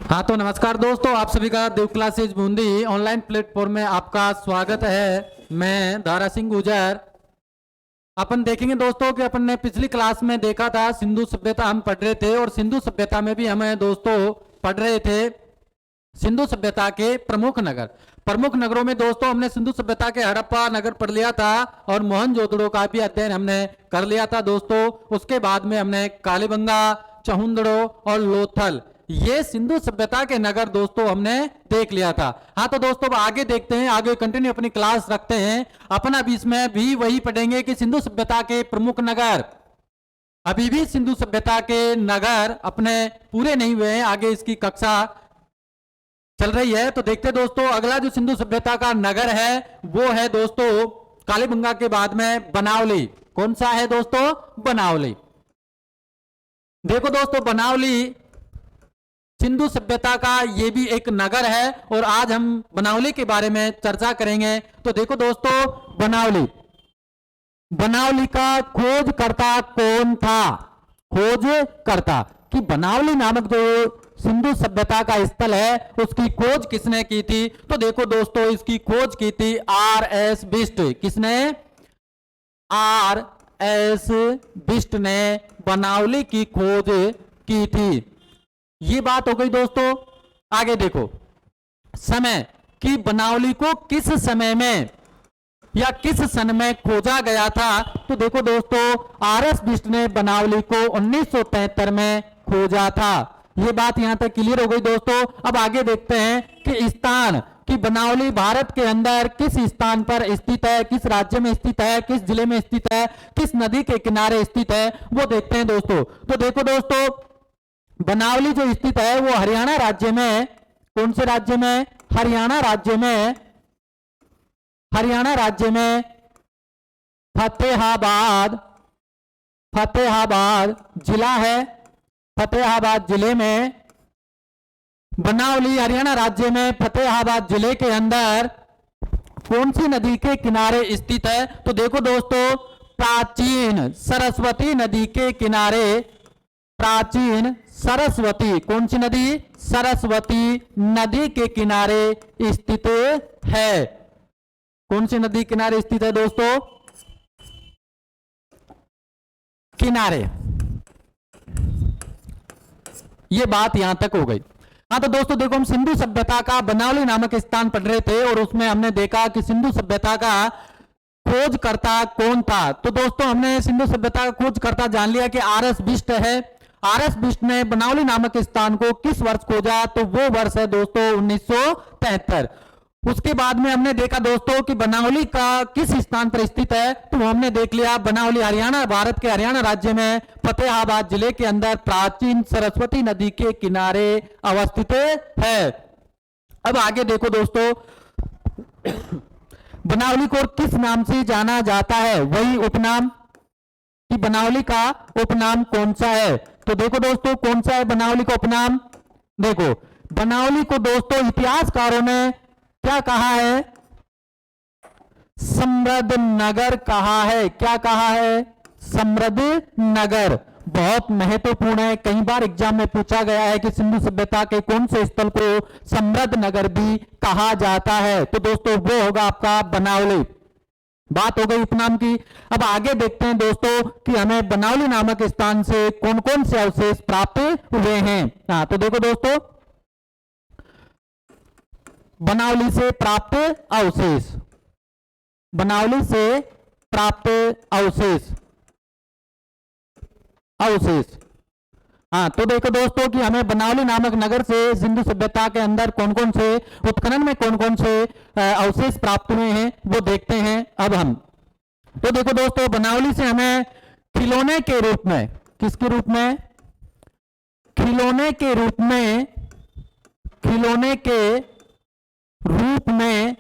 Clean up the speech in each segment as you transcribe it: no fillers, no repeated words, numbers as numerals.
हाँ तो नमस्कार दोस्तों, आप सभी का देव क्लासेज बूंदी ऑनलाइन प्लेटफॉर्म में आपका स्वागत है। मैं धारा सिंह गुजर। अपन देखेंगे दोस्तों कि अपन ने पिछली क्लास में देखा था सिंधु सभ्यता हम पढ़ रहे थे और सिंधु सभ्यता में भी हमें दोस्तों पढ़ रहे थे सिंधु सभ्यता के प्रमुख नगरों में दोस्तों हमने सिंधु सभ्यता के हड़प्पा नगर पढ़ लिया था और मोहनजोदड़ो का भी अध्ययन हमने कर लिया था दोस्तों। उसके बाद में हमने कालीबंगा, चहुंदड़ो और लोथल, ये सिंधु सभ्यता के नगर दोस्तों हमने देख लिया था। हाँ तो दोस्तों अब आगे देखते हैं, आगे कंटिन्यू अपनी क्लास रखते हैं। अपन अब इसमें भी वही पढ़ेंगे कि सिंधु सभ्यता के प्रमुख नगर। अभी भी सिंधु सभ्यता के नगर अपने पूरे नहीं हुए हैं, आगे इसकी कक्षा चल रही है। तो देखते दोस्तों, अगला जो सिंधु सभ्यता का नगर है वो है दोस्तों कालीबंगा के बाद में बनावली। कौन सा है दोस्तों? बनावली। देखो दोस्तों, बनावली सिंधु सभ्यता का ये भी एक नगर है और आज हम बनावली के बारे में चर्चा करेंगे। तो देखो दोस्तों, बनावली का खोजकर्ता कौन था? खोजकर्ता कि बनावली नामक जो सिंधु सभ्यता का स्थल है उसकी खोज किसने की थी? तो देखो दोस्तों, इसकी खोज की थी R.S. बिष्ट। किसने? R.S. बिष्ट ने बनावली की खोज की थी। ये बात हो गई दोस्तों। आगे देखो, समय कि बनावली को किस समय में या किस सन में खोजा गया था? तो देखो दोस्तों, R.S. बिष्ट ने बनावली को 1973 में खोजा था। ये बात यहां तक क्लियर हो गई दोस्तों। अब आगे देखते हैं कि स्थान कि बनावली भारत के अंदर किस स्थान पर स्थित है, किस राज्य में स्थित है, किस जिले में स्थित है, किस नदी के किनारे स्थित है, वो देखते हैं दोस्तों। तो देखो दोस्तों, बनावली जो स्थित है वो हरियाणा राज्य में, कौन से राज्य में? हरियाणा राज्य में, हरियाणा राज्य में फतेहाबाद जिला है। फतेहाबाद जिले में बनावली हरियाणा राज्य में फतेहाबाद जिले के अंदर कौन सी नदी के किनारे स्थित है? तो देखो दोस्तों, प्राचीन सरस्वती नदी के किनारे, प्राचीन सरस्वती, कौन सी नदी? सरस्वती नदी के किनारे स्थित है। कौन सी नदी किनारे स्थित है दोस्तों? किनारे। ये बात यहां तक हो गई। हाँ तो दोस्तों देखो, हम सिंधु सभ्यता का बनावली नामक स्थान पढ़ रहे थे और उसमें हमने देखा कि सिंधु सभ्यता का खोजकर्ता कौन था। तो दोस्तों हमने सिंधु सभ्यता का खोजकर्ता जान लिया कि R.S. बिष्ट है। R.S. बिष्ट ने बनावली नामक स्थान को किस वर्ष खोजा? तो वो वर्ष है दोस्तों 1973। उसके बाद में हमने देखा दोस्तों कि बनावली का किस स्थान पर स्थित है। तो हमने देख लिया बनावली हरियाणा, भारत के हरियाणा राज्य में फतेहाबाद जिले के अंदर प्राचीन सरस्वती नदी के किनारे अवस्थित है। अब आगे देखो दोस्तों, बनावली को किस नाम से जाना जाता है? वही उपनाम कि बनावली का उपनाम कौन सा है? तो देखो दोस्तों, कौन सा है बनावली का उपनाम? देखो, बनावली को दोस्तों इतिहासकारों ने क्या कहा है? समृद्ध नगर कहा है। क्या कहा है? समृद्ध नगर। बहुत महत्वपूर्ण है, कई बार एग्जाम में पूछा गया है कि सिंधु सभ्यता के कौन से स्थल को समृद्ध नगर भी कहा जाता है। तो दोस्तों वो होगा आपका बनावली। बात हो गई उपनाम की। अब आगे देखते हैं दोस्तों कि हमें बनावली नामक स्थान से कौन कौन से अवशेष प्राप्त हुए हैं। हाँ तो देखो दोस्तों, बनावली से प्राप्त अवशेष, बनावली से प्राप्त अवशेष। हाँ तो देखो दोस्तों कि हमें बनावली नामक नगर से सिंधु सभ्यता के अंदर कौन कौन से उत्खनन में कौन कौन से अवशेष प्राप्त हुए हैं वो देखते हैं अब हम। तो देखो दोस्तों, बनावली से हमें खिलौने के रूप में, किसके रूप में? खिलौने के रूप में, खिलौने के रूप में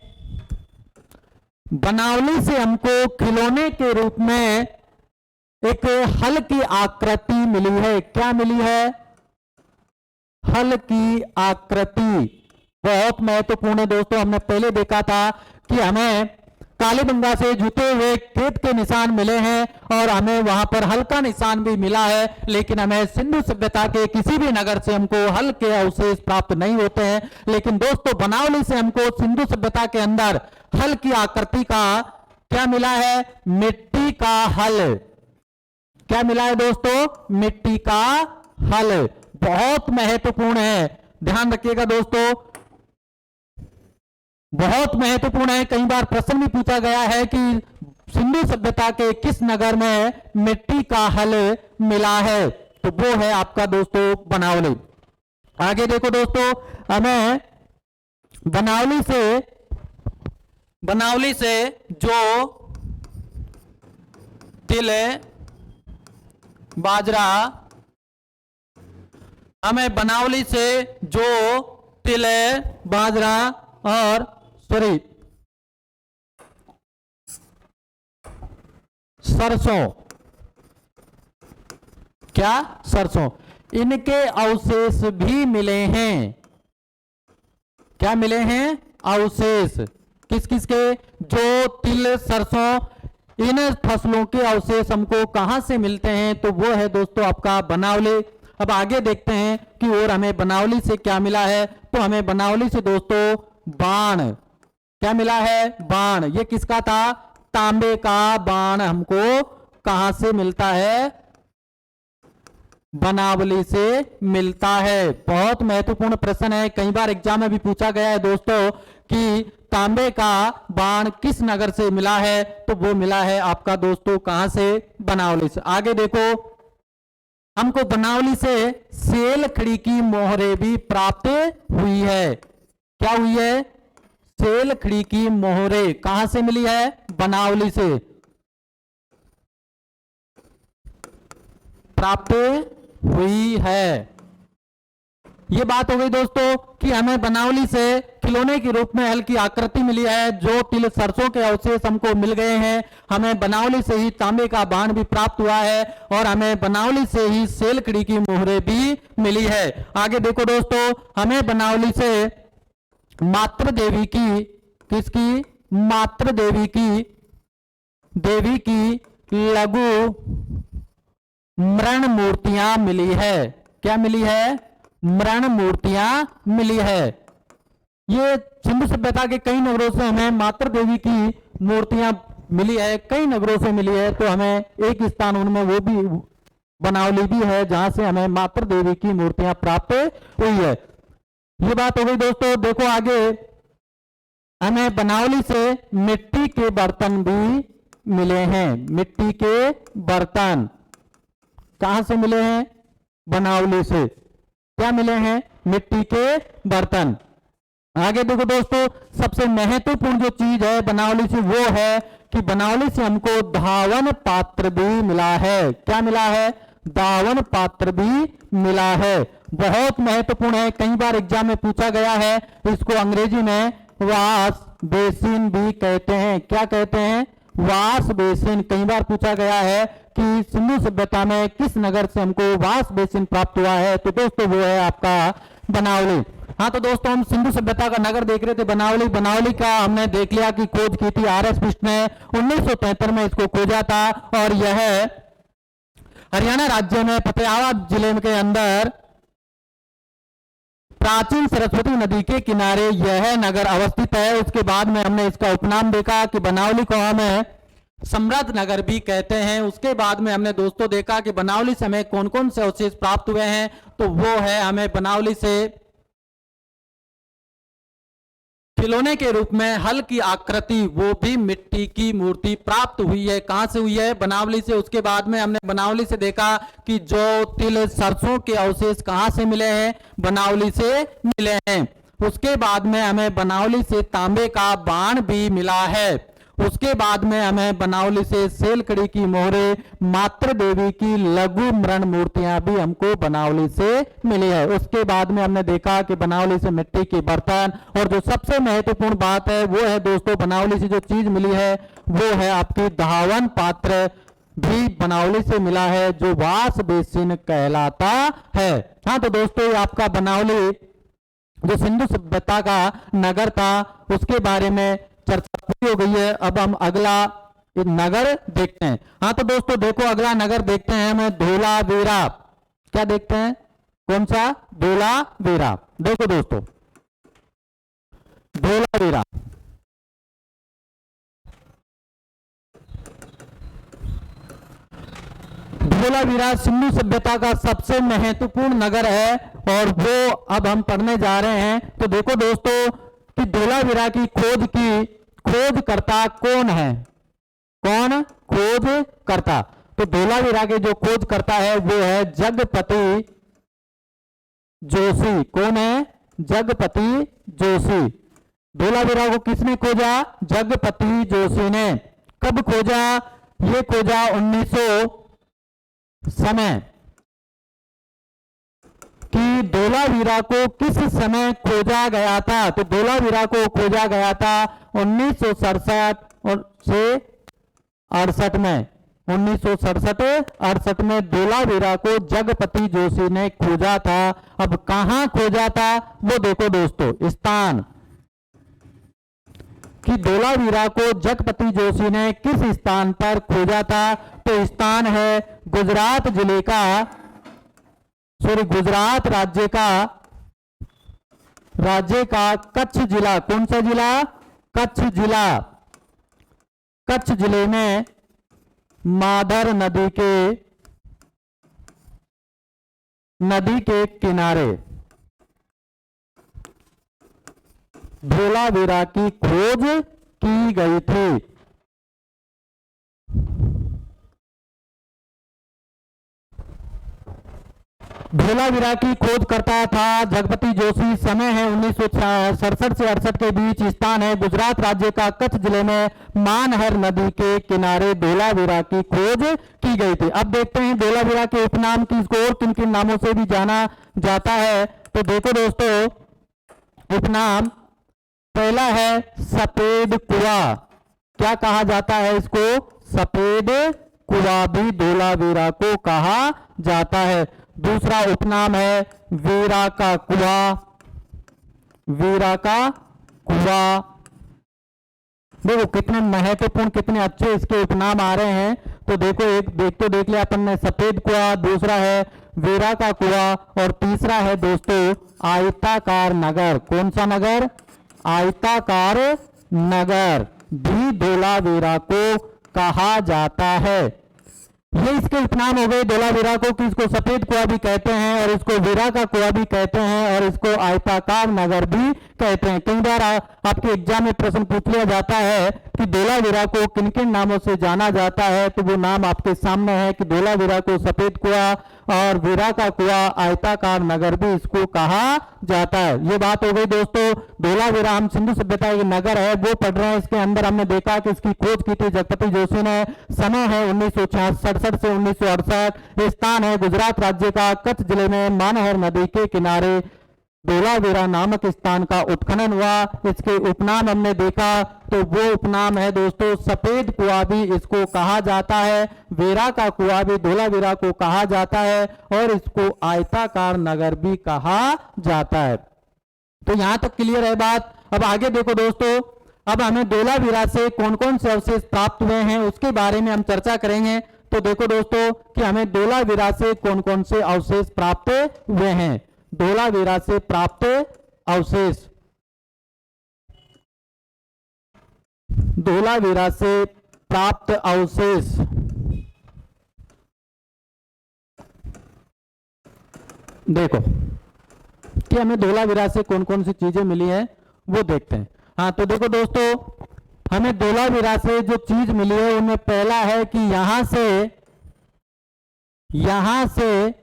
बनावली से हमको खिलौने के रूप में एक हल की आकृति मिली है। क्या मिली है? हल की आकृति। बहुत महत्वपूर्ण है दोस्तों। हमने पहले देखा था कि हमें कालीबंगा से जुते हुए खेत के निशान मिले हैं और हमें वहां पर हल का निशान भी मिला है, लेकिन हमें सिंधु सभ्यता के किसी भी नगर से हमको हल के अवशेष प्राप्त नहीं होते हैं। लेकिन दोस्तों बनावली से हमको सिंधु सभ्यता के अंदर हल की आकृति का क्या मिला है? मिट्टी का हल। क्या मिला है दोस्तों? मिट्टी का हल। बहुत महत्वपूर्ण है, ध्यान रखिएगा दोस्तों, बहुत महत्वपूर्ण है। कई बार प्रश्न भी पूछा गया है कि सिंधु सभ्यता के किस नगर में मिट्टी का हल मिला है, तो वो है आपका दोस्तों बनावली। आगे देखो दोस्तों, हमें बनावली से जो तिल बाजरा, हमें बनावली से जो तिल बाजरा और सरसों, क्या सरसों, इनके अवशेष भी मिले हैं। क्या मिले हैं? अवशेष। किस किस के? जो तिल सरसों, इन फसलों के अवशेष हमको कहां से मिलते हैं, तो वो है दोस्तों आपका बनावली। अब आगे देखते हैं कि और हमें बनावली से क्या मिला है। तो हमें बनावली से दोस्तों बाण, क्या मिला है? बाण। ये किसका था? तांबे का बाण हमको कहां से मिलता है? बनावली से मिलता है। बहुत महत्वपूर्ण प्रश्न है, कई बार एग्जाम में भी पूछा गया है दोस्तों कि तांबे का बाण किस नगर से मिला है, तो वो मिला है आपका दोस्तों कहां से? बनावली से। आगे देखो, हमको बनावली से सेलखड़ी की मोहरें भी प्राप्त हुई है। क्या हुई है? सेलखड़ी की मोहरें कहां से मिली है? बनावली से प्राप्त हुई है। ये बात हो गई दोस्तों कि हमें बनावली से खिलौने के रूप में हल की आकृति मिली है। जो तिल सरसों के अवशेष हमको मिल गए हैं। हमें बनावली से ही तांबे का बाण भी प्राप्त हुआ है और हमें बनावली से ही सेलखड़ी की मोहरें भी मिली है। आगे देखो दोस्तों, हमें बनावली से मातृ देवी की, किसकी? मातृ देवी की लघु मृण मूर्तियां मिली है। क्या मिली है? मृण मूर्तियां मिली है। ये सिंधु सभ्यता के कई नगरों से हमें मातृ देवी की मूर्तियां मिली है, कई नगरों से मिली है। तो हमें एक स्थान उनमें वो भी बनावली भी है जहां से हमें मातृ देवी की मूर्तियां प्राप्त हुई है। ये बात हो गई दोस्तों। देखो आगे, हमें बनावली से मिट्टी के बर्तन भी मिले हैं। मिट्टी के बर्तन कहां से मिले हैं? बनावली से। क्या मिले हैं? मिट्टी के बर्तन। आगे देखो दोस्तों, सबसे महत्वपूर्ण जो चीज है बनावली से वो है कि बनावली से हमको धावन पात्र भी मिला है। क्या मिला है? धावन पात्र भी मिला है। बहुत महत्वपूर्ण है, कई बार एग्जाम में पूछा गया है। इसको अंग्रेजी में वाश बेसिन भी कहते हैं। क्या कहते हैं? Wash basin. कई बार पूछा गया है कि सिंधु सभ्यता में किस नगर से हमको वाश बेसिन प्राप्त हुआ है, तो दोस्तों वो है आपका बनावली। हाँ तो दोस्तों, हम सिंधु सभ्यता का नगर देख रहे थे बनावली। बनावली का हमने देख लिया कि खोज की थी आर एस बिष्ट ने 1973 में इसको खोजा था और यह हरियाणा राज्य में फतेहाबाद जिले के अंदर प्राचीन सरस्वती नदी के किनारे यह नगर अवस्थित है। उसके बाद में हमने इसका उपनाम देखा कि बनावली को हमें समृद्ध नगर भी कहते हैं। उसके बाद में हमने दोस्तों देखा कि बनावली से हमें कौन कौन से अवशेष प्राप्त हुए हैं, तो वो है हमें बनावली से खिलौने के रूप में हल की आकृति, वो भी मिट्टी की मूर्ति प्राप्त हुई है। कहां से हुई है? बनावली से। उसके बाद में हमने बनावली से देखा कि जो तिल सरसों के अवशेष कहां से मिले हैं? बनावली से मिले हैं। उसके बाद में हमें बनावली से तांबे का बाण भी मिला है। उसके बाद में हमें बनावली से सेलखड़ी की मोहरें, मातृ देवी की लघु मृण मूर्तियां भी हमको बनावली से मिली है। उसके बाद में हमने देखा कि बनावली से मिट्टी के बर्तन, और जो सबसे महत्वपूर्ण बात है वो है दोस्तों बनावली से जो चीज मिली है वो है आपकी धावन पात्र भी बनावली से मिला है, जो वाश बेसिन कहलाता है। हाँ तो दोस्तों, ये आपका बनावली जो सिंधु सभ्यता का नगर था उसके बारे में चर्चा की हो गई है। अब हम अगला एक नगर देखते हैं। हाँ तो दोस्तों देखो अगला नगर देखते हैं हमें धोलावीरा। क्या देखते हैं? कौन सा? धोलावीरा। देखो दोस्तों धोलावीरा, धोलावीरा सिंधु सभ्यता का सबसे महत्वपूर्ण नगर है और वो अब हम पढ़ने जा रहे हैं। तो देखो दोस्तों कि धोलावीरा की खोजकर्ता कौन है? कौन खोजकर्ता? तो धोलावीरा के जो खोजकर्ता है वो है जगपति जोशी। कौन है? जगपति जोशी। धोलावीरा को किसने खोजा? जगपति जोशी ने। कब खोजा? ये खोजा 1900 समय कि धोलावीरा को किस समय खोजा गया था? तो धोलावीरा को खोजा गया था 1967 से 68 में। 1967-68 में धोलावीरा को जगपति जोशी ने खोजा था। अब कहां खोजा था वो देखो दोस्तों स्थान कि धोलावीरा को जगपति जोशी ने किस स्थान पर खोजा था। तो स्थान है गुजरात राज्य का कच्छ जिला। कौन सा जिला? कच्छ जिला। कच्छ जिले में माधर नदी के किनारे धोलावीरा की खोज की गई थी। धोलावीरा की खोज करता था जगपति जोशी। समय है 1967 से 68 के बीच। स्थान है गुजरात राज्य का कच्छ जिले में मानहर नदी के किनारे धोलावीरा की खोज की गई थी। अब देखते हैं धोलावीरा के उपनाम किसको और किन किन नामों से भी जाना जाता है। तो देखो दोस्तों उपनाम पहला है सफेद कुआ। क्या कहा जाता है इसको? सफेद कुआ भी धोलावीरा को कहा जाता है। दूसरा उपनाम है वीरा का कुआ। वीरा का कुआ। देखो कितने महत्वपूर्ण कितने अच्छे इसके उपनाम आ रहे हैं। तो देखो देख लिया अपन ने सफेद कुआ, दूसरा है वीरा का कुआ और तीसरा है दोस्तों आयताकार नगर। कौन सा नगर? आयताकार नगर भी धोलावीरा को कहा जाता है। ये इसके उपनाम हो गए धोलावीरा को कि इसको सफेद कुआ भी कहते हैं और इसको वीरा का कुआ भी कहते हैं और इसको आयताकार नगर भी कहते हैं। कई बार आपके एग्जाम में प्रश्न पूछ लिया जाता है कि धोलावीरा को किन किन नामों से जाना जाता है। तो वो नाम आपके सामने है कि धोलावीरा को सफेद कुआ और वीरा का कुआ आयताकार नगर भी इसको कहा जाता है। ये बात हो गई दोस्तों धोलावीरा। हम सिंधु सभ्यता के नगर है वो पढ़ रहे हैं। इसके अंदर हमने देखा कि इसकी खोज की थी जगपति जोशी ने। समय है 1967 से 1968। स्थान है गुजरात राज्य का कच्छ जिले में मानहर नदी के किनारे धोलावीरा नामक स्थान का उत्खनन हुआ। इसके उपनाम हमने देखा तो वो उपनाम है दोस्तों सफेद कुआ भी इसको कहा जाता है, वीरा का कुआ भी धोलावीरा को कहा जाता है और इसको आयताकार नगर भी कहा जाता है। तो यहां तक क्लियर है बात। अब आगे देखो दोस्तों, अब हमें धोलावीरा से कौन कौन से अवशेष प्राप्त हुए हैं उसके बारे में हम चर्चा करेंगे। तो देखो दोस्तों कि हमें धोलावीरा से कौन कौन से अवशेष प्राप्त हुए हैं। धोलावीरा से प्राप्त अवशेष, धोलावीरा से प्राप्त अवशेष देखो कि हमें धोलावीरा से कौन कौन सी चीजें मिली है वो देखते हैं। हाँ तो देखो दोस्तों हमें धोलावीरा से जो चीज मिली है उनमें पहला है कि यहां से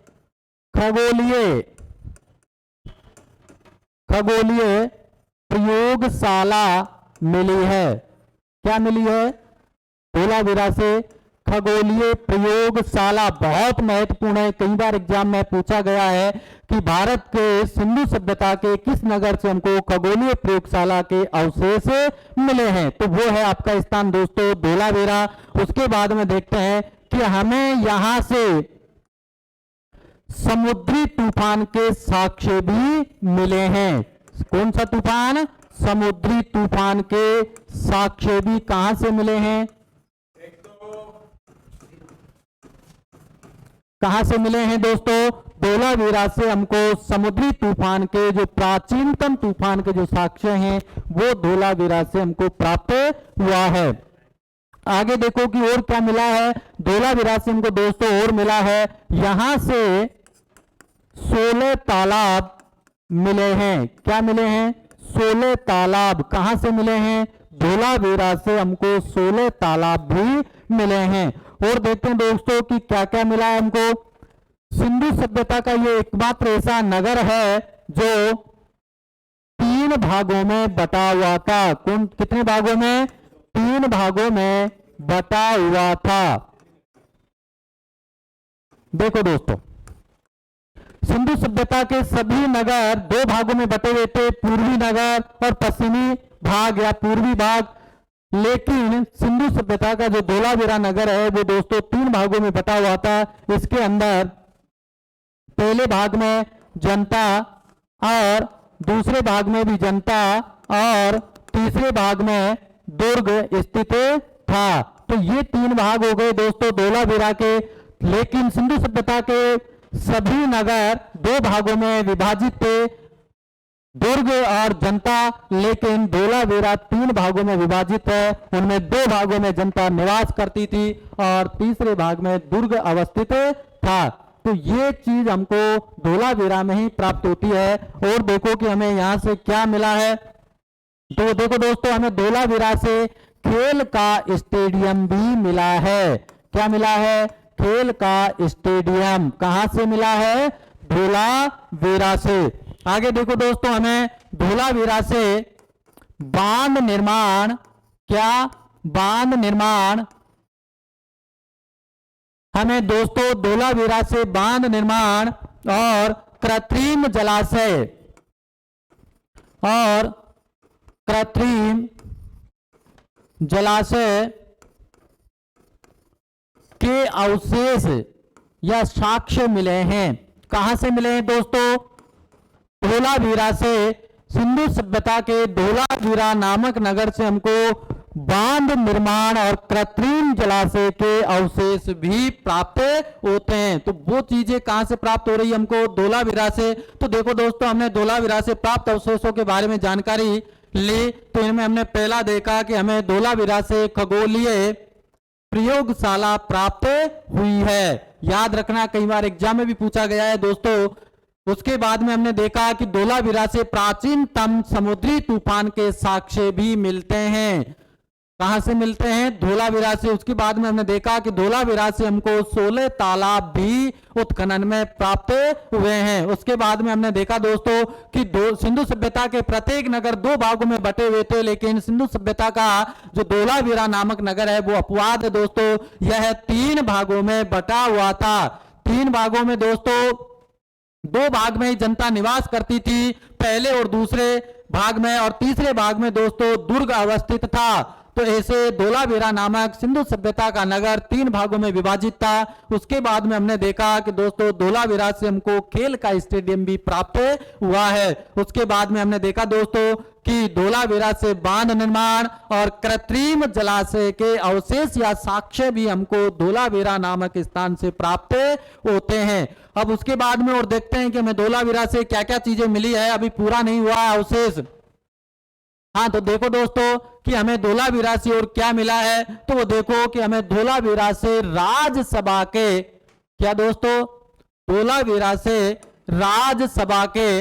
खगोलीय प्रयोगशाला मिली है। क्या मिली है? धोलावीरा से खगोलीय प्रयोगशाला। बहुत महत्वपूर्ण है, कई बार एग्जाम में पूछा गया है कि भारत के सिंधु सभ्यता के किस नगर से हमको खगोलीय प्रयोगशाला के अवशेष मिले हैं। तो वो है आपका स्थान दोस्तों धोलावीरा। उसके बाद में देखते हैं कि हमें यहां से समुद्री तूफान के साक्ष्य भी मिले हैं। कौन सा तूफान? समुद्री तूफान के साक्ष्य भी कहां से मिले हैं? कहां से मिले हैं दोस्तों? धोलावीरा से हमको समुद्री तूफान के जो प्राचीनतम तूफान के जो साक्ष्य हैं वो धोलावीरा से हमको प्राप्त हुआ है। आगे देखो कि और क्या मिला है। धोलावीरा से हमको दोस्तों और मिला है, यहां से 16 तालाब मिले हैं। क्या मिले हैं? 16 तालाब। कहां से मिले हैं? धोलावीरा से हमको 16 तालाब भी मिले हैं। और देखते हैं दोस्तों कि क्या क्या मिला है हमको। सिंधु सभ्यता का ये एकमात्र ऐसा नगर है जो 3 भागों में बटा हुआ था। कौन? कितने भागों में? 3 भागों में बटा हुआ था। देखो दोस्तों, सिंधु सभ्यता के सभी नगर 2 भागों में बटे हुए थे, पूर्वी नगर और पश्चिमी भाग या पूर्वी भाग। लेकिन सिंधु सभ्यता का जो धोलावीरा नगर है वो दोस्तों 3 भागों में बटा हुआ था। इसके अंदर पहले भाग में जनता और दूसरे भाग में भी जनता और तीसरे भाग में दुर्ग स्थित था। तो ये 3 भाग हो गए दोस्तों धोलावीरा के। लेकिन सिंधु सभ्यता के सभी नगर 2 भागों में विभाजित थे, दुर्ग और जनता। लेकिन धोलावीरा 3 भागों में विभाजित है। उनमें 2 भागों में जनता निवास करती थी और तीसरे भाग में दुर्ग अवस्थित था। तो ये चीज हमको धोलावीरा में ही प्राप्त होती है। और देखो कि हमें यहां से क्या मिला है। तो देखो दोस्तों, हमें धोलावीरा से खेल का स्टेडियम भी मिला है। क्या मिला है? खेल का स्टेडियम। कहां से मिला है? धोलावीरा से। आगे देखो दोस्तों, हमें धोलावीरा से बांध निर्माण, क्या बांध निर्माण, हमें दोस्तों धोलावीरा से बांध निर्माण और कृत्रिम जलाशय और कृत्रिम जलाशय के अवशेष या साक्ष्य मिले हैं। कहां से मिले हैं दोस्तों? धोलावीरा से। सिंधु सभ्यता के धोलावीरा नामक नगर से हमको बांध निर्माण और कृत्रिम जलाशय के अवशेष भी प्राप्त होते हैं। तो वो चीजें कहां से प्राप्त हो रही है हमको? धोलावीरा से। तो देखो दोस्तों, हमने धोलावीरा से प्राप्त अवशेषों के बारे में जानकारी ली। तो इनमें हमने पहला देखा कि हमें धोलावीरा से खगोलीय प्रयोगशाला प्राप्त हुई है। याद रखना, कई बार एग्जाम में भी पूछा गया है दोस्तों। उसके बाद में हमने देखा कि धोलावीरा से प्राचीनतम समुद्री तूफान के साक्ष्य भी मिलते हैं। कहां से मिलते हैं? धोलावीरा से। उसके बाद में हमने देखा कि धोलावीरा से हमको 16 तालाब भी उत्खनन में प्राप्त हुए हैं। उसके बाद में हमने देखा दोस्तों कि सिंधु सभ्यता के प्रत्येक नगर 2 भागों में बटे हुए थे। लेकिन सिंधु सभ्यता का जो धोलावीरा नामक नगर है वो अपवाद है दोस्तों। यह 3 भागों में बटा हुआ था। 3 भागों में दोस्तों 2 भाग में ही जनता निवास करती थी, पहले और दूसरे भाग में, और तीसरे भाग में दोस्तों दुर्ग अवस्थित था। तो ऐसे धोलावीरा नामक सिंधु सभ्यता का नगर 3 भागों में विभाजित था। उसके बाद में हमने देखा कि दोस्तों धोलावीरा से हमको खेल का स्टेडियम भी प्राप्त हुआ है। उसके बाद में हमने देखा दोस्तों कि धोलावीरा से बांध निर्माण और कृत्रिम जलाशय के अवशेष या साक्ष्य भी हमको धोलावीरा नामक स्थान से प्राप्त होते हैं। अब उसके बाद में और देखते हैं कि हमें धोलावीरा से क्या क्या चीजें मिली है। अभी पूरा नहीं हुआ है अवशेष। हाँ, तो देखो दोस्तों कि हमें धोलावीरा से और क्या मिला है। तो वो देखो कि हमें धोलावीरा से राज्यसभा के, क्या दोस्तों? धोलावीरा से राज्यसभा के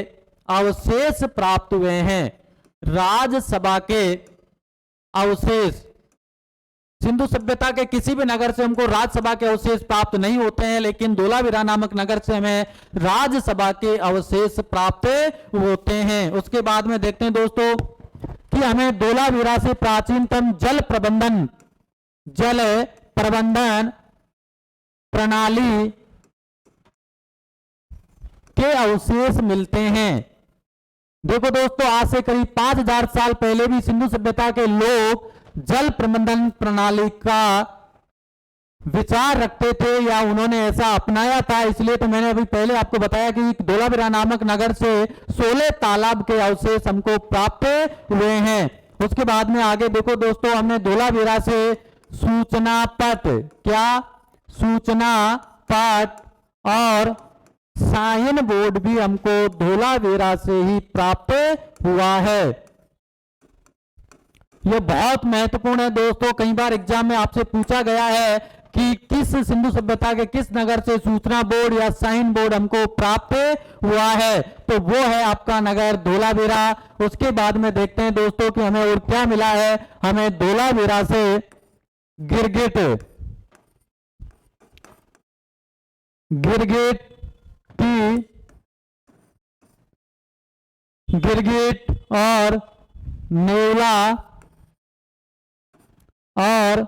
अवशेष प्राप्त हुए हैं। राज्यसभा के अवशेष। सिंधु सभ्यता के किसी भी नगर से हमको राज्यसभा के अवशेष प्राप्त नहीं होते हैं, लेकिन धोलावीरा नामक नगर से हमें राज्यसभा के अवशेष प्राप्त होते हैं। उसके बाद में देखते हैं दोस्तों कि हमें धोलावीरा से प्राचीनतम जल प्रबंधन प्रणाली के अवशेष मिलते हैं। देखो दोस्तों, आज से करीब 5000 साल पहले भी सिंधु सभ्यता के लोग जल प्रबंधन प्रणाली का विचार रखते थे या उन्होंने ऐसा अपनाया था। इसलिए तो मैंने अभी पहले आपको बताया कि धोलावीरा नामक नगर से 16 तालाब के अवशेष हमको प्राप्त हुए हैं। उसके बाद में आगे देखो दोस्तों, हमने धोलावीरा से सूचना पट, क्या सूचना पट और साइन बोर्ड भी हमको धोलावीरा से ही प्राप्त हुआ है। यह बहुत महत्वपूर्ण है दोस्तों, कई बार एग्जाम में आपसे पूछा गया है कि किस सिंधु सभ्यता के किस नगर से सूचना बोर्ड या साइन बोर्ड हमको प्राप्त हुआ है, तो वो है आपका नगर धोलावीरा। उसके बाद में देखते हैं दोस्तों कि हमें और क्या मिला है। हमें धोलावीरा से गिरगिट, गिरगिट और नेवला और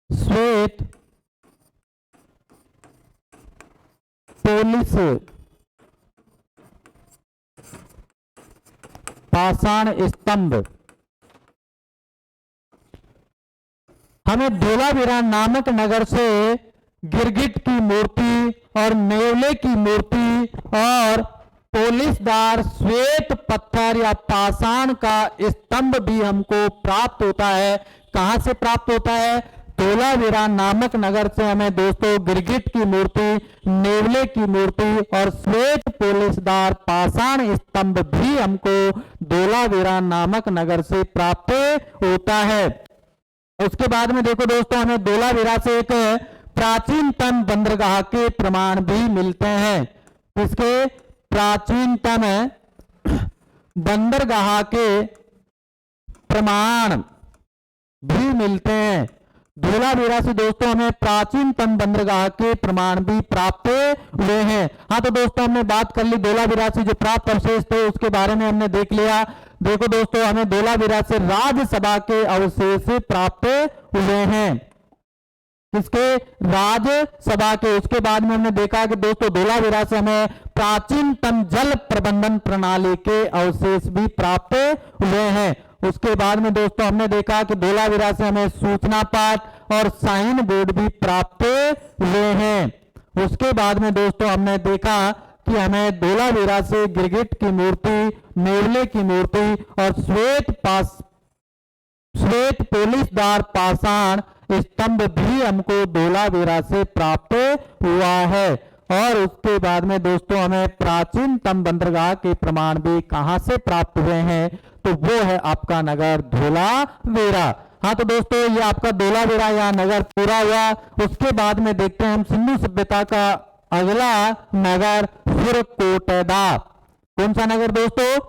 श्वेत पोलिस पाषाण स्तंभ, हमें धोलावीरा नामक नगर से गिरगिट की मूर्ति और नेवले की मूर्ति और पोलिसदार श्वेत पत्थर या पाषाण का स्तंभ भी हमको प्राप्त होता है। कहां से प्राप्त होता है? धोलावीरा नामक नगर से हमें दोस्तों गिरगिट की मूर्ति, नेवले की मूर्ति और श्वेत पोलिसदार पाषाण स्तंभ भी हमको धोलावीरा नामक नगर से प्राप्त होता है। उसके बाद में देखो दोस्तों, हमें धोलावीरा से एक प्राचीनतम बंदरगाह के प्रमाण भी मिलते हैं। इसके प्राचीनतम बंदरगाह के प्रमाण भी मिलते हैं। धोलावीरा से दोस्तों हमें प्राचीनतम बंदरगाह के प्रमाण भी प्राप्त हुए हैं। हाँ तो दोस्तों, हमने बात कर ली धोलावीरा से जो प्राप्त अवशेष थे उसके बारे में हमने देख लिया। देखो दोस्तों, हमें धोलावीरा से राज्यसभा के अवशेष प्राप्त हुए हैं। किसके? राज्यसभा के। उसके बाद में हमने देखा कि दोस्तों धोलावीरा से हमें प्राचीनतम जल प्रबंधन प्रणाली के अवशेष भी प्राप्त हुए हैं। उसके बाद में दोस्तों हमने देखा कि धोलावीरा से हमें सूचना पाठ और साइन बोर्ड भी प्राप्त हुए हैं। उसके बाद में दोस्तों हमने देखा कि हमें धोलावीरा से गिरगिट की मूर्ति, नेवले की मूर्ति और श्वेत पोलिसदार पाषाण स्तंभ भी हमको धोलावीरा से प्राप्त हुआ है। और उसके बाद में दोस्तों हमें प्राचीनतम बंदरगाह के प्रमाण भी कहां से प्राप्त हुए हैं, तो वो है आपका नगर धोलावीरा। हाँ तो दोस्तों, ये आपका धोलावीरा या नगर पूरा हुआ। उसके बाद में देखते हैं हम सिंधु सभ्यता का अगला नगर सुरकोटदा। कौन सा नगर दोस्तों?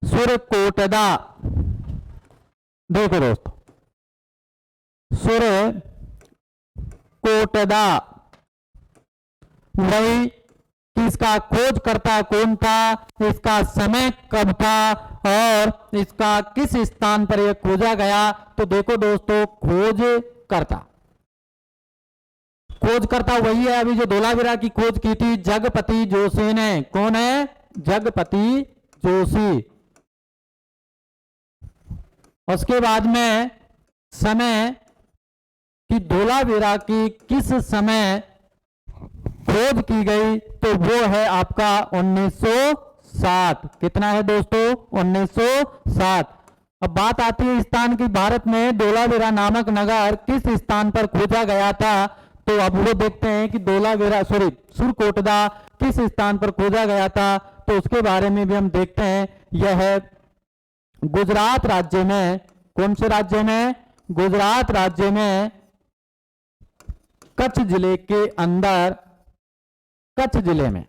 सुरकोटदा। देखो दोस्तों, सुरकोटदा वही कि इसका खोजकर्ता कौन था, इसका समय कब था और इसका किस स्थान पर यह खोजा गया। तो देखो दोस्तों, खोजकर्ता वही है अभी जो धोलावीरा की खोज की थी, जगपति जोशी ने। कौन है? जगपति जोशी। उसके बाद में समय कि धोलावीरा की किस समय खोज की गई, तो वो है आपका 1907। कितना है दोस्तों? 1907। अब बात आती है स्थान की, भारत में धोलावीरा नामक नगर किस स्थान पर खोजा गया था, तो अब वो देखते हैं कि सुरकोटदा किस स्थान पर खोजा गया था। तो उसके बारे में भी हम देखते हैं। यह है गुजरात राज्य में। कौन से राज्य में? गुजरात राज्य में कच्छ जिले के अंदर, कच्छ जिले में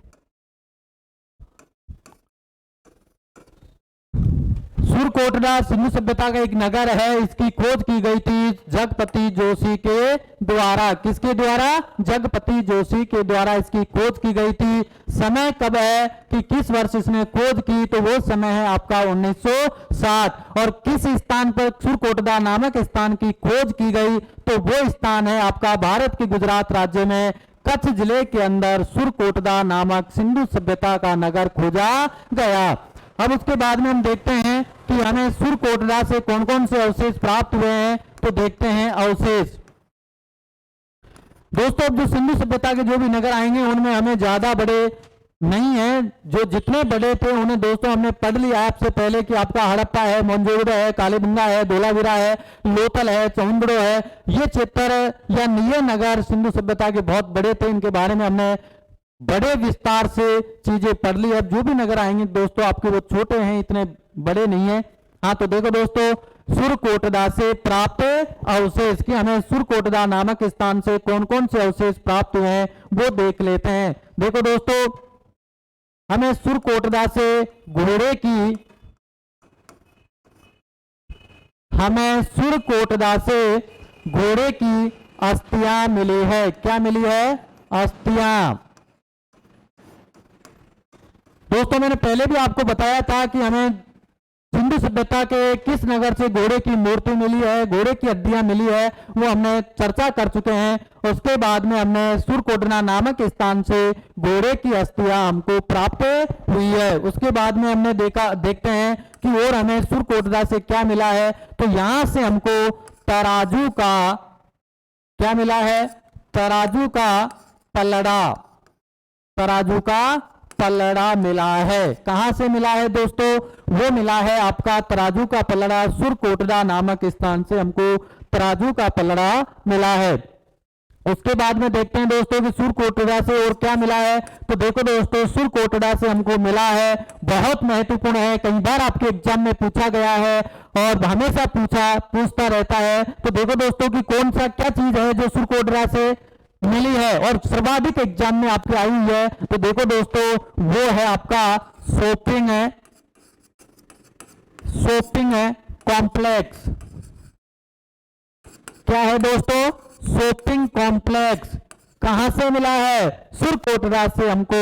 सुरकोटदा सिंधु सभ्यता का एक नगर है। इसकी खोज की गई थी जगपति जोशी के द्वारा। किसके द्वारा? जगपति जोशी के द्वारा इसकी खोज की गई थी। समय कब है कि किस वर्ष इसने खोज की, तो वो समय है आपका 1907। और किस स्थान पर सुरकोटदा नामक स्थान की खोज की गई, तो वो स्थान है आपका भारत के गुजरात राज्य में कच्छ जिले के अंदर सुरकोटदा नामक सिंधु सभ्यता का नगर खोजा गया। अब उसके बाद में हम देखते हैं कि हमें सुरकोटदा से कौन कौन से अवशेष प्राप्त हुए हैं। तो देखते हैं अवशेष। दोस्तों अब जो सिंधु सभ्यता के जो भी नगर आएंगे उनमें हमें ज्यादा बड़े नहीं है, जो जितने बड़े थे उन्हें दोस्तों हमने पढ़ लिया आपसे पहले कि आपका हड़प्पा है, मोहनजोदड़ो है, कालीबंगा है, धोलावीरा है, लोथल है, चौंदड़ो है। ये क्षेत्र या ये नगर सिंधु सभ्यता के बहुत बड़े थे, इनके बारे में हमने बड़े विस्तार से चीजें पढ़ ली। अब जो भी नगर आएंगे दोस्तों आपके वो छोटे हैं, इतने बड़े नहीं है। हाँ तो देखो दोस्तों, सुरकोटदा से प्राप्त अवशेष की हमें सुरकोटदा नामक स्थान से कौन कौन से अवशेष प्राप्त हुए हैं वो देख लेते हैं। देखो दोस्तों, हमें सुरकोटदा से घोड़े की हमें सुरकोटदा से घोड़े की अस्थियां मिली है। क्या मिली है? अस्थियां। दोस्तों मैंने पहले भी आपको बताया था कि हमें सिंधु सभ्यता के किस नगर से घोड़े की मूर्ति मिली है, घोड़े की हड्डियां मिली है, वो हमने चर्चा कर चुके हैं। उसके बाद में हमने सुरकोटदा नामक स्थान से घोड़े की अस्थियां हमको प्राप्त हुई है। उसके बाद में हमने देखते हैं कि और हमें सुरकोटदा से क्या मिला है। तो यहां से हमको तराजू का क्या मिला है? तराजू का पलड़ा, तराजू का पलड़ा मिला है। कहां से मिला है दोस्तों? वो मिला है आपका तराजू का पलड़ा, सुरकोटदा नामक स्थान से हमको तराजू का पलड़ा मिला है। उसके बाद में देखते हैं दोस्तों कि सुरकोटदा से और क्या मिला है। तो देखो दोस्तों, सुरकोटदा से हमको मिला है, बहुत महत्वपूर्ण है, कई बार आपके एग्जाम में पूछा गया है और हमेशा पूछता रहता है। तो देखो दोस्तों कि कौन सा क्या चीज है जो सुरकोटदा से मिली है और सर्वाधिक एग्जाम में आपकी आई हुई है। तो देखो दोस्तों, वो है आपका शॉपिंग कॉम्प्लेक्स। क्या है दोस्तों? Shopping complex. कहां से मिला है? सुरकोटदा से हमको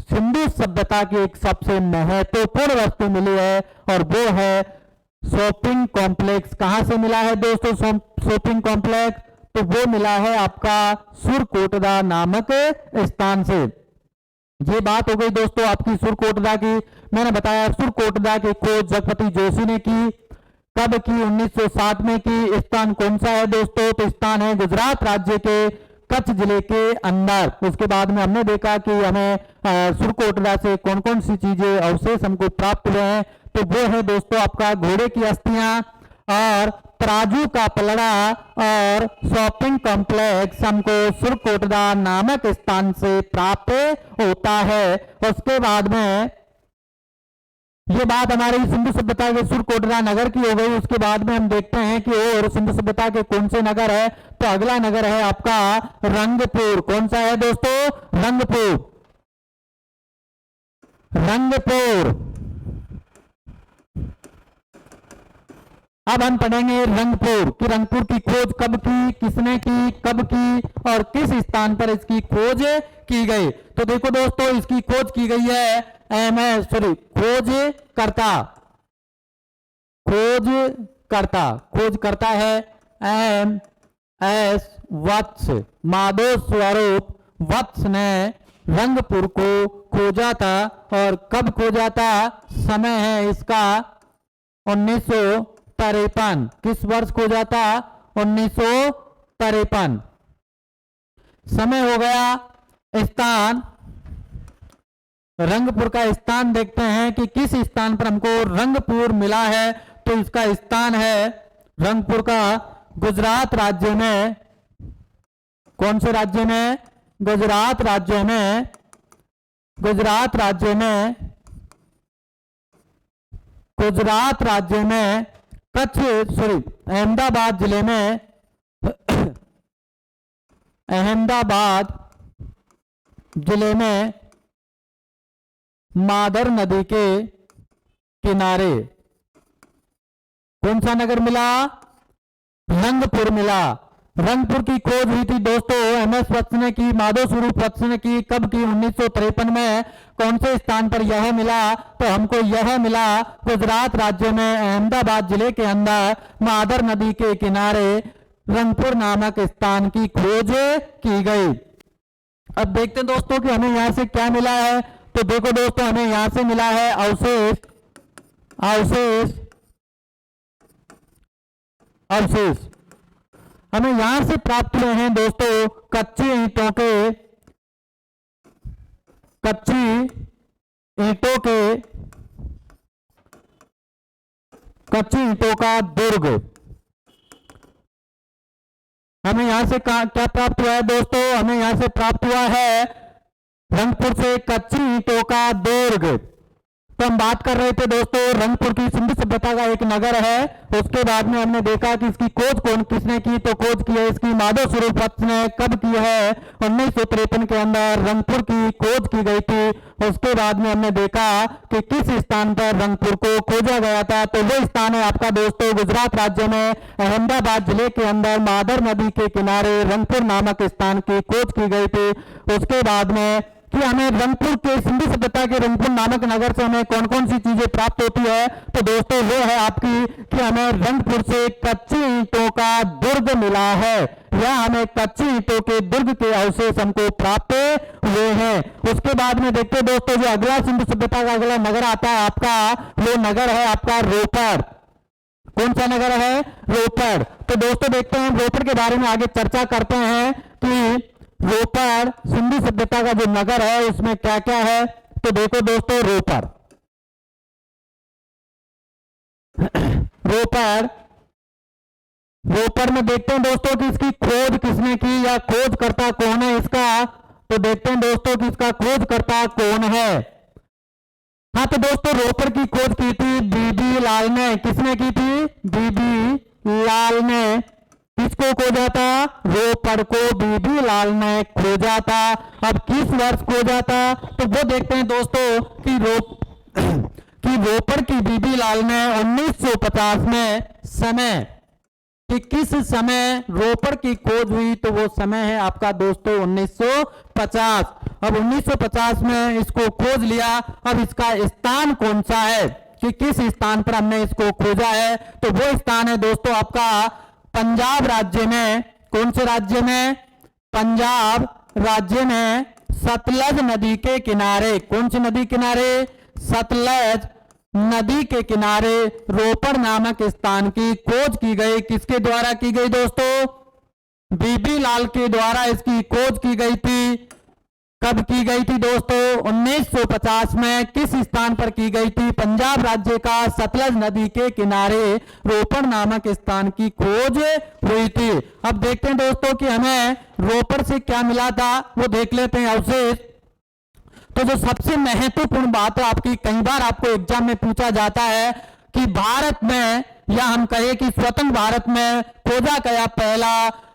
सिंधु सभ्यता की एक सबसे महत्वपूर्ण वस्तु मिली है और वो है शॉपिंग कॉम्प्लेक्स। कहां से मिला है दोस्तों शॉपिंग कॉम्प्लेक्स? तो वो मिला है आपका सुरकोटदा नामक स्थान से। ये बात हो गई दोस्तों आपकी सुरकोटदा की। मैंने बताया सुरकोटदा की खोज जगपति जोशी ने की। कब की? 1960 में की। स्थान कौन सा है दोस्तों? तो स्थान है गुजरात राज्य के कच्छ जिले के अंदर। उसके बाद में हमने देखा कि हमें सुरकोटदा से कौन कौन सी चीजें अवशेष हमको प्राप्त हुए हैं। तो वो है दोस्तों आपका घोड़े की अस्थियां और तराजू का पलड़ा और शॉपिंग कॉम्प्लेक्स हमको सुरकोटदा नामक स्थान से प्राप्त होता है। उसके बाद में ये बात हमारी सिंधु सभ्यता के सुरकोटदा नगर की हो गई। उसके बाद में हम देखते हैं कि और सिंधु सभ्यता के कौन से नगर है। तो अगला नगर है आपका रंगपुर। कौन सा है दोस्तों? रंगपुर। रंगपुर। अब हम पढ़ेंगे रंगपुर कि रंगपुर की खोज कब की, किसने की, कब की और किस स्थान पर इसकी खोज की गई। तो देखो दोस्तों, इसकी खोज की गई है खोज करता है MS वत्स, माधव स्वरूप वत्स ने रंगपुर को खोजा था। और कब खोजा था? समय है इसका 1953। किस वर्ष खोजा था? 1953। समय हो गया। स्थान रंगपुर का स्थान देखते हैं कि किस स्थान पर हमको रंगपुर मिला है। तो इसका स्थान है रंगपुर का गुजरात राज्य में। कौन से राज्य में? गुजरात राज्य में। गुजरात राज्य में अहमदाबाद जिले में अहमदाबाद जिले में मादर नदी के किनारे कौन सा नगर मिला? रंगपुर मिला। रंगपुर की खोज हुई थी दोस्तों MS वत्स ने की, माधव स्वरूप वत्स ने की। कब की? 1953 में। कौन से स्थान पर यह मिला? तो हमको यह मिला गुजरात राज्य में अहमदाबाद जिले के अंदर मादर नदी के किनारे रंगपुर नामक स्थान की खोज की गई। अब देखते हैं दोस्तों कि हमें यहां से क्या मिला है। तो देखो दोस्तों, हमें यहां से मिला है अवशेष हमें यहां से प्राप्त हुए हैं दोस्तों कच्ची ईंटों का दुर्ग। हमें यहां से क्या प्राप्त हुआ है दोस्तों? हमें यहां से प्राप्त हुआ है रंगपुर से कच्ची ईंटों का दुर्ग। तो हम बात कर रहे थे दोस्तों रंगपुर की सिंधु सभ्यता का एक नगर है। उसके बाद में हमने देखा कि इसकी खोज किसने की, तो खोज की है इसकी माधव स्वरूप वत्स ने। कब की है? 1953 के अंदर रंगपुर की खोज की गई थी। उसके बाद में हमने देखा कि किस स्थान पर रंगपुर को खोजा गया था, तो वो स्थान है आपका दोस्तों गुजरात राज्य में अहमदाबाद जिले के अंदर मादर नदी के किनारे रंगपुर नामक स्थान की खोज की गई थी। उसके बाद में कि हमें रंगपुर के सिंधु सभ्यता के रंगपुर नामक नगर से हमें कौन कौन सी चीजें प्राप्त होती है, तो दोस्तों वो है आपकी कि हमें रंगपुर से कच्ची ईंटों का दुर्ग मिला है, या हमें कच्ची ईंटों के दुर्ग के अवशेष हमको प्राप्त हुए हैं। उसके बाद में देखते हैं दोस्तों जो अगला सिंधु सभ्यता का अगला नगर आता है आपका, वो नगर है आपका रोपड़। कौन सा नगर है? रोपड़। तो दोस्तों देखते हैं रोपड़ के बारे में आगे चर्चा करते हैं कि रोपड़ सिंधु सभ्यता का जो नगर है उसमें क्या क्या है। तो देखो दोस्तों रोपड़ में देखते हैं दोस्तों कि इसकी खोज किसने की या खोजकर्ता कौन है इसका। तो देखते हैं दोस्तों कि इसका खोजकर्ता कौन है। हाँ तो दोस्तों रोपड़ की खोज की थी बीबी लाल ने। किसने की थी? बीबी लाल ने। किसको खोजा था? रोपड़ को बीबी लाल ने खोजा था। अब किस वर्ष खोजा था, तो वो देखते हैं दोस्तों कि रोपड़ की बीबी लाल ने 1950 में समय, कि किस समय रोपड़ की खोज हुई, तो वो समय है आपका दोस्तों 1950। अब 1950 में इसको खोज लिया। अब इसका स्थान कौन सा है, कि किस स्थान पर हमने इसको खोजा है, तो वो स्थान है दोस्तों आपका पंजाब राज्य में। कौन से राज्य में? पंजाब राज्य में सतलज नदी के किनारे। कौन सी नदी किनारे? सतलज नदी के किनारे रोपड़ नामक स्थान की खोज की गई। किसके द्वारा की गई दोस्तों? बीबी लाल के द्वारा इसकी खोज की गई थी। कब की गई थी दोस्तों? 1950 में। किस स्थान पर की गई थी? पंजाब राज्य का सतलज नदी के किनारे रोपड़ नामक स्थान की खोज हुई थी। अब देखते हैं दोस्तों कि हमें रोपड़ से क्या मिला था, वो देख लेते हैं अवशेष। तो जो सबसे महत्वपूर्ण बात है आपकी, कई बार आपको एग्जाम में पूछा जाता है कि भारत में, या हम कहें कि स्वतंत्र भारत में खोजा गया पहला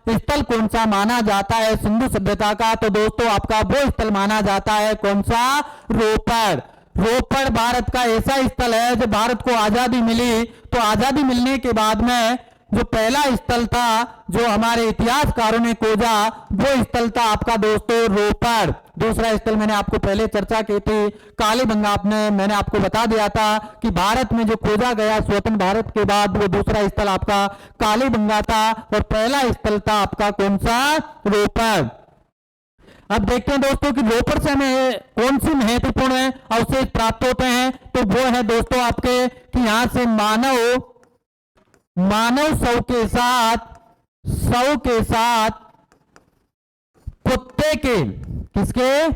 स्थल कौन सा माना जाता है सिंधु सभ्यता का, तो दोस्तों आपका वो स्थल माना जाता है कौन सा? रोपड़। रोपड़ भारत का ऐसा स्थल है जब भारत को आजादी मिली, तो आजादी मिलने के बाद में जो पहला स्थल था जो हमारे इतिहासकारों ने खोजा, वो स्थल था आपका दोस्तों रोपड़। दूसरा स्थल मैंने आपको पहले चर्चा की थी कालीबंगा। मैंने आपको बता दिया था कि भारत में जो खोजा गया स्वतंत्र भारत के बाद, वो दूसरा स्थल आपका कालीबंगा था, और पहला स्थल था आपका कौन सा? रोपड़। अब देखते हैं दोस्तों कि रोपड़ से हमें कौन सी महत्वपूर्ण अवशेष प्राप्त होते हैं, तो वो है दोस्तों आपके कि यहां से मानव शव के साथ कुत्ते के, किसके?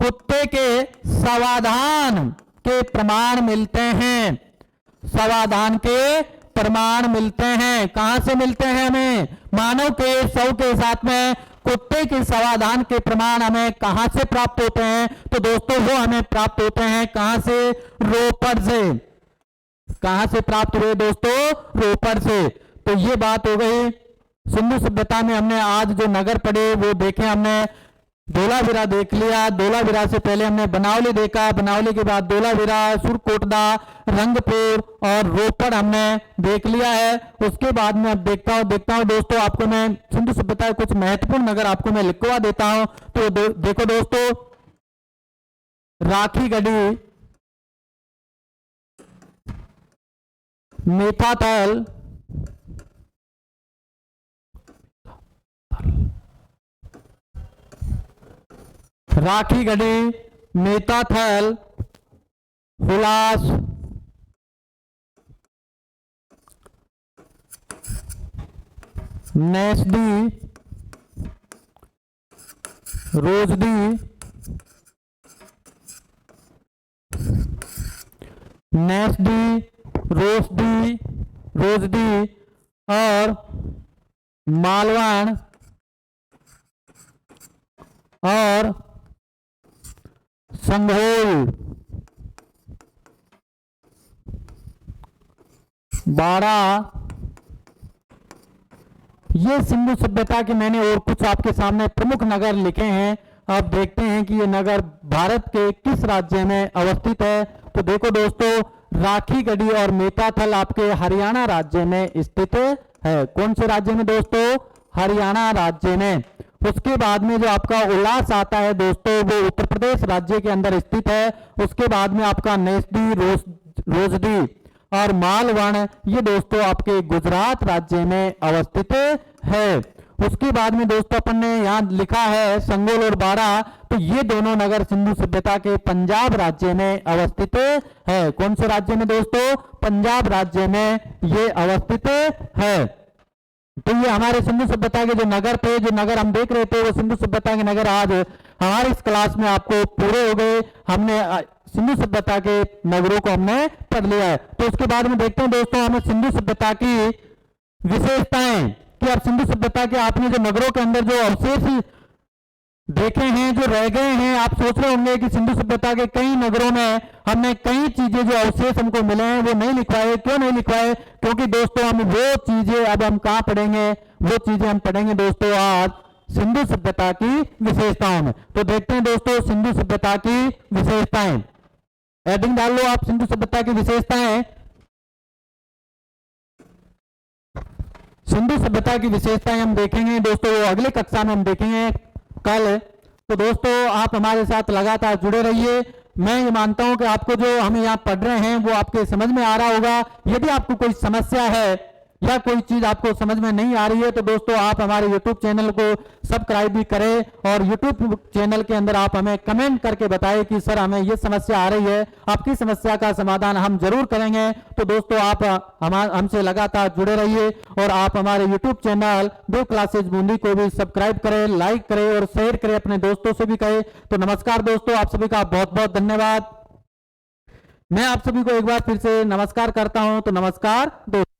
कुत्ते के समाधान के प्रमाण मिलते हैं। समाधान के प्रमाण मिलते हैं। कहां से मिलते हैं? हमें मानव के शव के साथ में कुत्ते के समाधान के प्रमाण हमें कहां से प्राप्त होते हैं, तो दोस्तों वो हमें प्राप्त होते हैं कहां से? रोपड़ से। कहां से प्राप्त हुए दोस्तों? रोपड़ से। तो ये बात हो गई सिंधु सभ्यता में। हमने आज जो नगर पढ़े वो देखे, हमने धोलावीरा देख लिया। धोलावीरा से पहले हमने बनावली देखा, बनावली के बाद धोलावीरा, सुरकोटदा, रंगपुर और रोपड़ हमने देख लिया है। उसके बाद में अब देखता हूं दोस्तों, आपको मैं सिंधु सभ्यता के कुछ महत्वपूर्ण नगर आपको मैं लिखवा देता हूं। तो देखो दोस्तों, राखीगढ़ी, मेथाथल, राखीगढ़ी, मेथाथल, हुलास, नेस्डी, रोजडी, नेस्डी, रोजडी, रोजडी और मालवण और संघोल, बाड़ा, ये सिंधु सभ्यता के मैंने और कुछ आपके सामने प्रमुख नगर लिखे हैं। आप देखते हैं कि ये नगर भारत के किस राज्य में अवस्थित है। तो देखो दोस्तों, राखीगढ़ी और मेटाथल आपके हरियाणा राज्य में स्थित है। कौन से राज्य में दोस्तों? हरियाणा राज्य में। उसके बाद में जो आपका उल्लास आता है दोस्तों, वो उत्तर प्रदेश राज्य के अंदर स्थित है। उसके बाद में आपका नेस्डी, रोजडी और मालवण, ये दोस्तों आपके गुजरात राज्य में अवस्थित है। उसके बाद में दोस्तों अपन ने यहाँ लिखा है संगोल और बाड़ा, तो ये दोनों नगर सिंधु सभ्यता के पंजाब राज्य में अवस्थित है। कौन से राज्य में दोस्तों? पंजाब राज्य में ये अवस्थित है। तो ये हमारे सिंधु सभ्यता के जो नगर थे, जो नगर हम देख रहे थे, वो सिंधु सभ्यता के नगर आज हमारी इस क्लास में आपको पूरे हो गए। हमने सिंधु सभ्यता के नगरों को हमने पढ़ लिया है। तो उसके बाद में देखते हैं दोस्तों हमें सिंधु सभ्यता की विशेषताएं, कि अब सिंधु सभ्यता के आपने जो नगरों के अंदर जो अवशेष देखे हैं, जो रह गए हैं, आप सोच रहे होंगे कि सिंधु सभ्यता के कई नगरों में हमने कई चीजें जो अवशेष हमको मिले हैं वो नहीं लिखवाए। क्यों नहीं लिखवाए? क्योंकि दोस्तों हम वो चीजें अब हम कहाँ पढ़ेंगे? वो चीजें हम पढ़ेंगे दोस्तों आज सिंधु सभ्यता की विशेषताओं में। तो देखते हैं दोस्तों सिंधु सभ्यता की विशेषताएं। हेडिंग डाल लो आप, सिंधु सभ्यता की विशेषताएं। सिंधु सभ्यता की विशेषताएं हम देखेंगे दोस्तों, वो अगले कक्षा में हम देखेंगे कल। तो दोस्तों आप हमारे साथ लगातार जुड़े रहिए। मैं ये मानता हूं कि आपको जो हम यहाँ पढ़ रहे हैं वो आपके समझ में आ रहा होगा। यदि आपको कोई समस्या है या कोई चीज आपको समझ में नहीं आ रही है तो दोस्तों आप हमारे YouTube चैनल को सब्सक्राइब भी करें और YouTube चैनल के अंदर आप हमें कमेंट करके बताएं कि सर हमें ये समस्या आ रही है। आपकी समस्या का समाधान हम जरूर करेंगे। तो दोस्तों आप हमसे लगातार जुड़े रहिए और आप हमारे YouTube चैनल दो क्लासेज बूंदी को भी सब्सक्राइब करें, लाइक करें और शेयर करें, अपने दोस्तों से भी कहें। तो नमस्कार दोस्तों, आप सभी का बहुत बहुत धन्यवाद। मैं आप सभी को एक बार फिर से नमस्कार करता हूं। तो नमस्कार दोस्तों।